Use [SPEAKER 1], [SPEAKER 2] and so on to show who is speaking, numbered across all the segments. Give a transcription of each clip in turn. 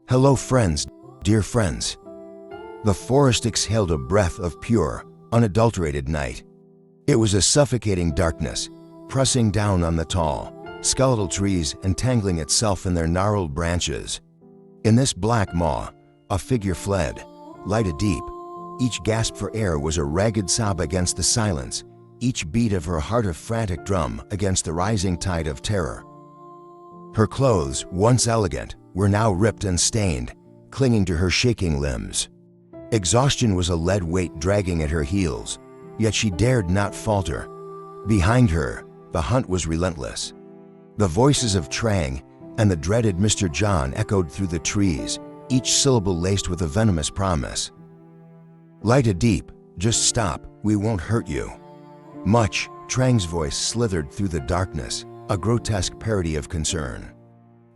[SPEAKER 1] Hello friends, dear friends. The forest exhaled a breath of pure, unadulterated night. It was a suffocating darkness, pressing down on the tall, skeletal trees and tangling itself in their gnarled branches. In this black maw, a figure fled, lighted deep. Each gasp for air was a ragged sob against the silence, each beat of her heart a frantic drum against the rising tide of terror. Her clothes, once elegant, were now ripped and stained, clinging to her shaking limbs. Exhaustion was a lead weight dragging at her heels, yet she dared not falter. Behind her, the hunt was relentless. The voices of Trang and the dreaded Mr. John echoed through the trees, each syllable laced with a venomous promise. "Light a deep, just stop, we won't hurt you." Much, Trang's voice slithered through the darkness, a grotesque parody of concern.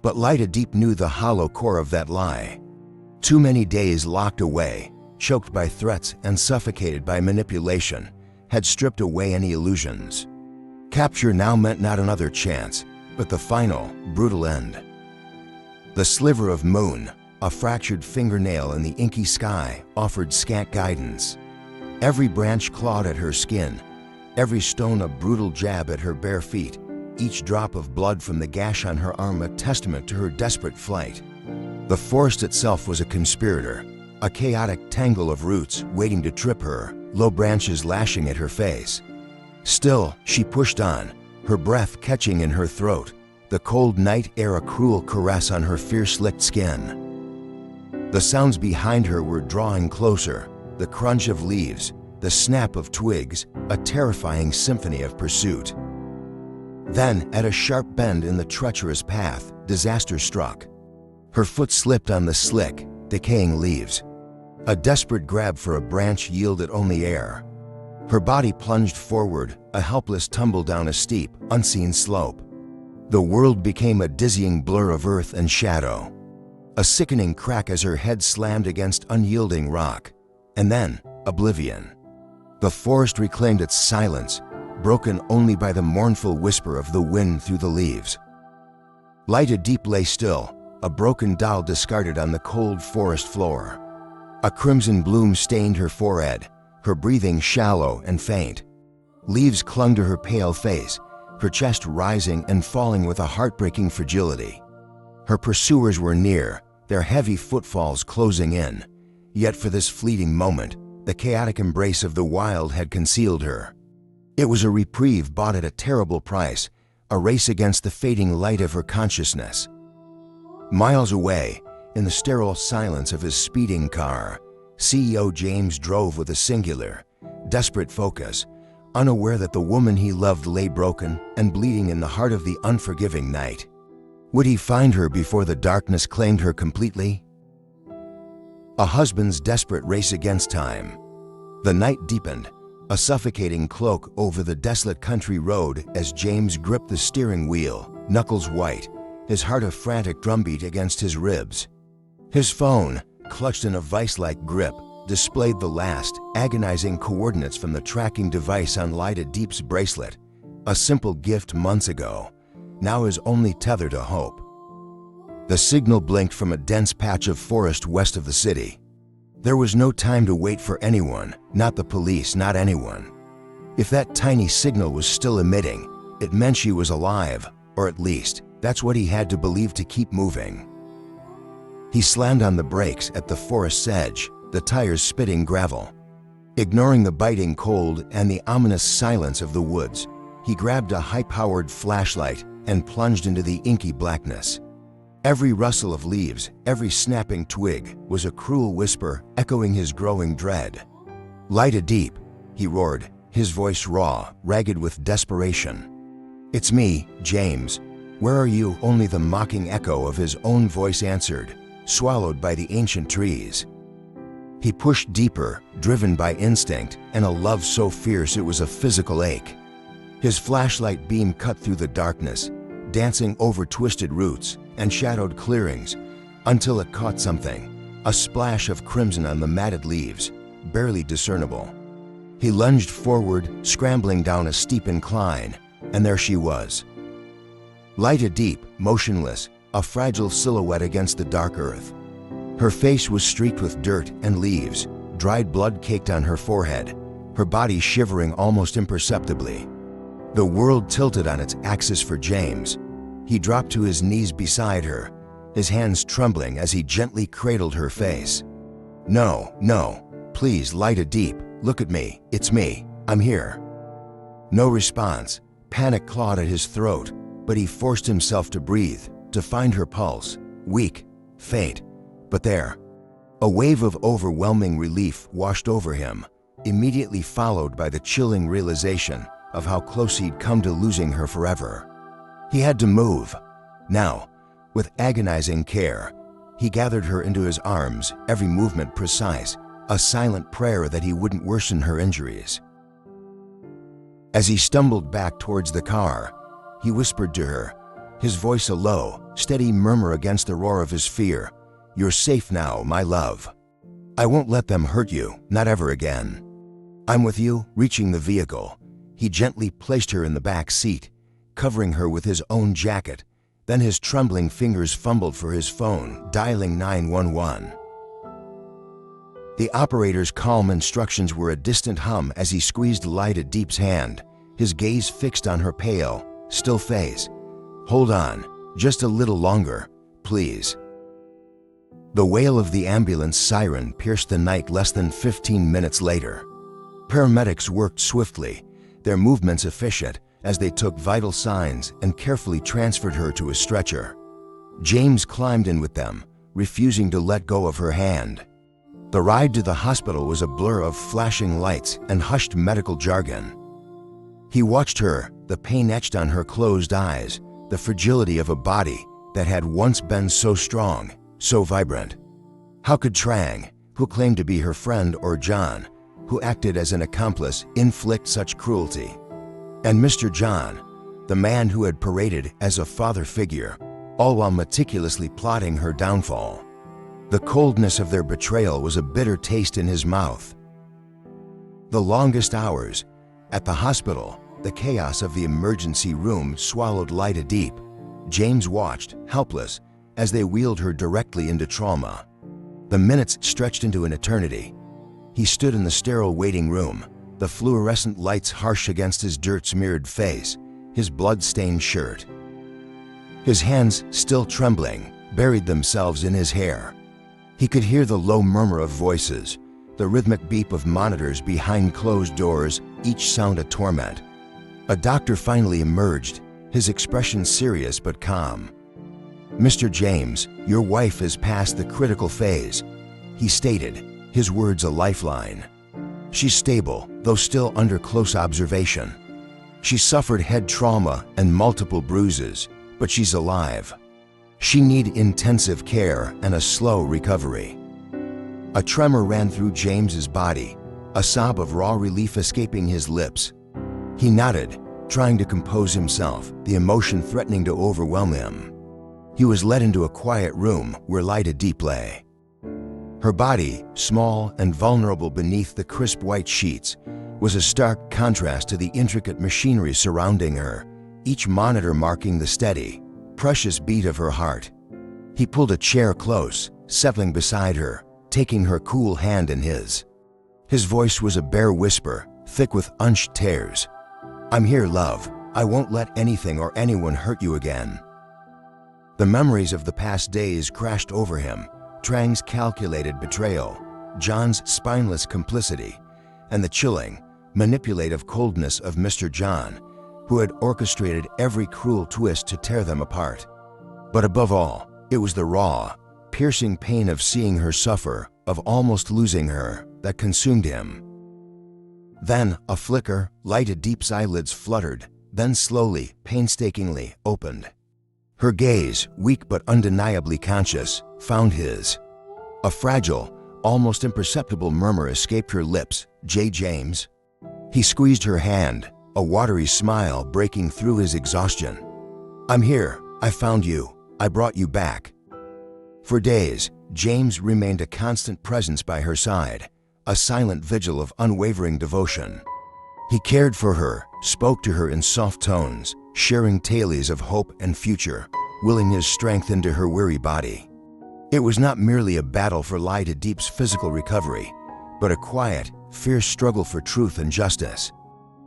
[SPEAKER 1] But Light a Deep knew the hollow core of that lie. Too many days locked away, choked by threats and suffocated by manipulation, had stripped away any illusions. Capture now meant not another chance, but the final, brutal end. The sliver of moon, a fractured fingernail in the inky sky, offered scant guidance. Every branch clawed at her skin, every stone a brutal jab at her bare feet, each drop of blood from the gash on her arm a testament to her desperate flight. The forest itself was a conspirator, a chaotic tangle of roots waiting to trip her, low branches lashing at her face. Still, she pushed on, her breath catching in her throat, the cold night air a cruel caress on her fierce-licked skin. The sounds behind her were drawing closer, the crunch of leaves, the snap of twigs, a terrifying symphony of pursuit. Then, at a sharp bend in the treacherous path, disaster struck. Her foot slipped on the slick, decaying leaves. A desperate grab for a branch yielded only air. Her body plunged forward, a helpless tumble down a steep, unseen slope. The world became a dizzying blur of earth and shadow. A sickening crack as her head slammed against unyielding rock. And then, oblivion. The forest reclaimed its silence, broken only by the mournful whisper of the wind through the leaves. Light a Deep lay still, a broken doll discarded on the cold forest floor. A crimson bloom stained her forehead, her breathing shallow and faint. Leaves clung to her pale face, her chest rising and falling with a heartbreaking fragility. Her pursuers were near, their heavy footfalls closing in. Yet for this fleeting moment, the chaotic embrace of the wild had concealed her. It was a reprieve bought at a terrible price, a race against the fading light of her consciousness. Miles away, in the sterile silence of his speeding car, CEO James drove with a singular, desperate focus, unaware that the woman he loved lay broken and bleeding in the heart of the unforgiving night. Would he find her before the darkness claimed her completely? A husband's desperate race against time. The night deepened, a suffocating cloak over the desolate country road as James gripped the steering wheel, knuckles white, his heart a frantic drumbeat against his ribs. His phone, clutched in a vice-like grip, displayed the last, agonizing coordinates from the tracking device on Light a Deep's bracelet, a simple gift months ago, now his only tether to hope. The signal blinked from a dense patch of forest west of the city. There was no time to wait for anyone, not the police, not anyone. If that tiny signal was still emitting, it meant she was alive, or at least, that's what he had to believe to keep moving. He slammed on the brakes at the forest's edge, the tires spitting gravel. Ignoring the biting cold and the ominous silence of the woods, he grabbed a high-powered flashlight and plunged into the inky blackness. Every rustle of leaves, every snapping twig, was a cruel whisper echoing his growing dread. "Light a Deep," he roared, his voice raw, ragged with desperation. "It's me, James. Where are you?" Only the mocking echo of his own voice answered, swallowed by the ancient trees. He pushed deeper, driven by instinct and a love so fierce it was a physical ache. His flashlight beam cut through the darkness, dancing over twisted roots and shadowed clearings, until it caught something, a splash of crimson on the matted leaves, barely discernible. He lunged forward, scrambling down a steep incline, and there she was. Light a Deep, motionless, a fragile silhouette against the dark earth. Her face was streaked with dirt and leaves, dried blood caked on her forehead, her body shivering almost imperceptibly. The world tilted on its axis for James. He dropped to his knees beside her, his hands trembling as he gently cradled her face. "No, no, please, Lyta Diep, look at me, it's me, I'm here." No response. Panic clawed at his throat, but he forced himself to breathe, to find her pulse, weak, faint, but there. A wave of overwhelming relief washed over him, immediately followed by the chilling realization of how close he'd come to losing her forever. He had to move. Now, with agonizing care, he gathered her into his arms, every movement precise, a silent prayer that he wouldn't worsen her injuries. As he stumbled back towards the car, he whispered to her, his voice a low, steady murmur against the roar of his fear, "You're safe now, my love. I won't let them hurt you, not ever again. I'm with you." Reaching the vehicle, he gently placed her in the back seat, covering her with his own jacket. Then his trembling fingers fumbled for his phone, dialing 911. The operator's calm instructions were a distant hum as he squeezed Lyta Diep's hand, his gaze fixed on her pale, still face. "Hold on, just a little longer, please." The wail of the ambulance siren pierced the night less than 15 minutes later. Paramedics worked swiftly, their movements efficient, as they took vital signs and carefully transferred her to a stretcher. James climbed in with them, refusing to let go of her hand. The ride to the hospital was a blur of flashing lights and hushed medical jargon. He watched her, the pain etched on her closed eyes, the fragility of a body that had once been so strong, so vibrant. How could Trang, who claimed to be her friend, or John, who acted as an accomplice, inflict such cruelty? And Mr. John, the man who had paraded as a father figure, all while meticulously plotting her downfall. The coldness of their betrayal was a bitter taste in his mouth. The longest hours at the hospital, the chaos of the emergency room swallowed Lyta Diep. James watched, helpless, as they wheeled her directly into trauma. The minutes stretched into an eternity. He stood in the sterile waiting room, the fluorescent lights harsh against his dirt-smeared face, his blood-stained shirt. His hands, still trembling, buried themselves in his hair. He could hear the low murmur of voices, the rhythmic beep of monitors behind closed doors, each sound a torment. A doctor finally emerged, his expression serious but calm. "Mr. James, your wife is past the critical phase," he stated, his words a lifeline. "She's stable, though still under close observation. She suffered head trauma and multiple bruises, but she's alive. She needs intensive care and a slow recovery." A tremor ran through James's body, a sob of raw relief escaping his lips. He nodded, trying to compose himself, the emotion threatening to overwhelm him. He was led into a quiet room where Lyta Diep lay. Her body, small and vulnerable beneath the crisp white sheets, was a stark contrast to the intricate machinery surrounding her, each monitor marking the steady, precious beat of her heart. He pulled a chair close, settling beside her, taking her cool hand in his. His voice was a bare whisper, thick with unshed tears. "I'm here, love. I won't let anything or anyone hurt you again." The memories of the past days crashed over him, Trang's calculated betrayal, John's spineless complicity, and the chilling, manipulative coldness of Mr. John, who had orchestrated every cruel twist to tear them apart. But above all, it was the raw, piercing pain of seeing her suffer, of almost losing her, that consumed him. Then, a flicker, Lyta Diep's eyelids fluttered, then slowly, painstakingly, opened. Her gaze, weak but undeniably conscious, found his. A fragile, almost imperceptible murmur escaped her lips, "J. James." He squeezed her hand, a watery smile breaking through his exhaustion. "I'm here. I found you. I brought you back." For days, James remained a constant presence by her side, a silent vigil of unwavering devotion. He cared for her, spoke to her in soft tones, sharing tales of hope and future, willing his strength into her weary body. It was not merely a battle for Lie to Diep's physical recovery, but a quiet, fierce struggle for truth and justice.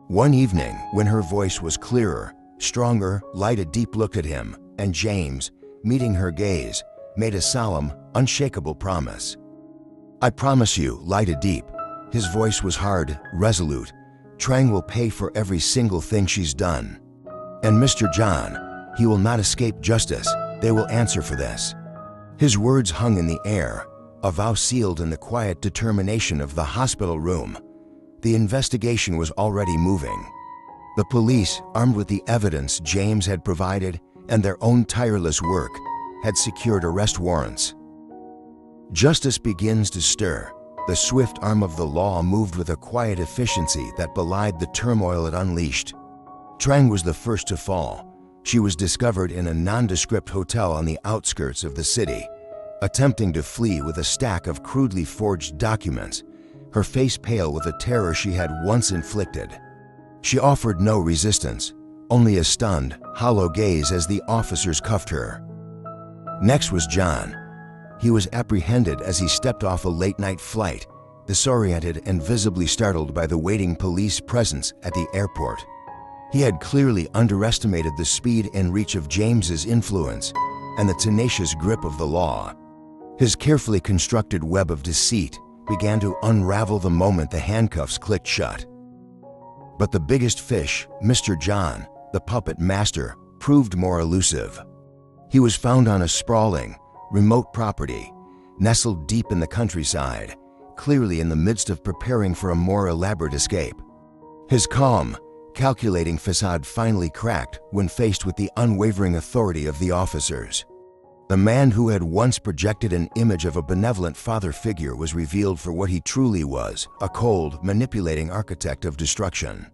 [SPEAKER 1] One evening, when her voice was clearer, stronger, Lie to Diep looked at him, and James, meeting her gaze, made a solemn, unshakable promise. "I promise you, Lie to Diep." His voice was hard, resolute. "Trang will pay for every single thing she's done. And Mr. John, he will not escape justice. They will answer for this." His words hung in the air, a vow sealed in the quiet determination of the hospital room. The investigation was already moving. The police, armed with the evidence James had provided and their own tireless work, had secured arrest warrants. Justice begins to stir. The swift arm of the law moved with a quiet efficiency that belied the turmoil it unleashed. Trang was the first to fall. She was discovered in a nondescript hotel on the outskirts of the city, attempting to flee with a stack of crudely forged documents, her face pale with the terror she had once inflicted. She offered no resistance, only a stunned, hollow gaze as the officers cuffed her. Next was John. He was apprehended as he stepped off a late-night flight, disoriented and visibly startled by the waiting police presence at the airport. He had clearly underestimated the speed and reach of James's influence and the tenacious grip of the law. His carefully constructed web of deceit began to unravel the moment the handcuffs clicked shut. But the biggest fish, Mr. John, the puppet master, proved more elusive. He was found on a sprawling, remote property, nestled deep in the countryside, clearly in the midst of preparing for a more elaborate escape. His calm, calculating facade finally cracked when faced with the unwavering authority of the officers. The man who had once projected an image of a benevolent father figure was revealed for what he truly was, a cold, manipulating architect of destruction.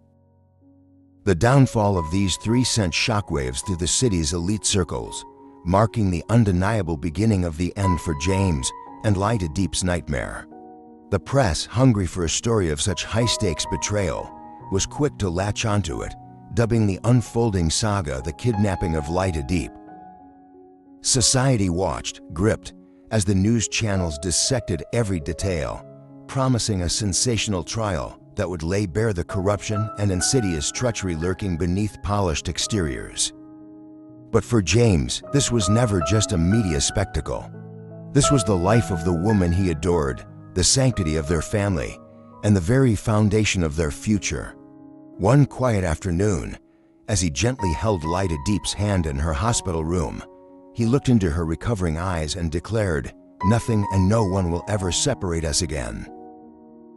[SPEAKER 1] The downfall of these three sent shockwaves through the city's elite circles, marking the undeniable beginning of the end for James and Lie to Diep's nightmare. The press, hungry for a story of such high-stakes betrayal, was quick to latch onto it, dubbing the unfolding saga the kidnapping of Lie to Diep. Society watched, gripped, as the news channels dissected every detail, promising a sensational trial that would lay bare the corruption and insidious treachery lurking beneath polished exteriors. But for James, this was never just a media spectacle. This was the life of the woman he adored, the sanctity of their family, and the very foundation of their future. One quiet afternoon, as he gently held Lie to Diep's hand in her hospital room, he looked into her recovering eyes and declared, "Nothing and no one will ever separate us again."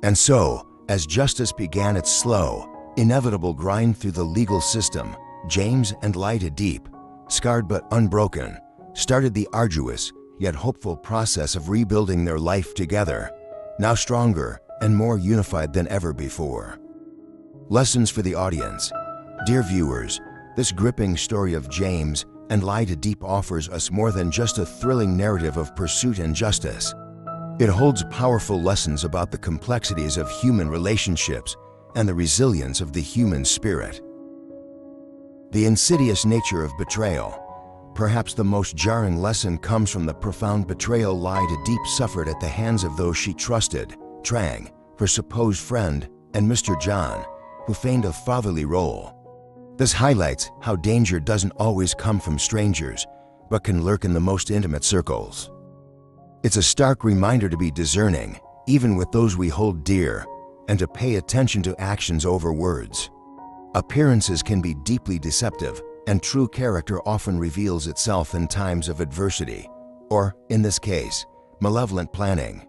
[SPEAKER 1] And so, as justice began its slow, inevitable grind through the legal system, James and Lie to Diep, scarred but unbroken, started the arduous yet hopeful process of rebuilding their life together, now stronger and more unified than ever before. Lessons for the audience. Dear viewers, this gripping story of James and Lie to Diep offers us more than just a thrilling narrative of pursuit and justice. It holds powerful lessons about the complexities of human relationships and the resilience of the human spirit. The insidious nature of betrayal. Perhaps the most jarring lesson comes from the profound betrayal Lie to Diep suffered at the hands of those she trusted, Trang, her supposed friend, and Mr. John, who feigned a fatherly role. This highlights how danger doesn't always come from strangers, but can lurk in the most intimate circles. It's a stark reminder to be discerning, even with those we hold dear, and to pay attention to actions over words. Appearances can be deeply deceptive, and true character often reveals itself in times of adversity, or, in this case, malevolent planning.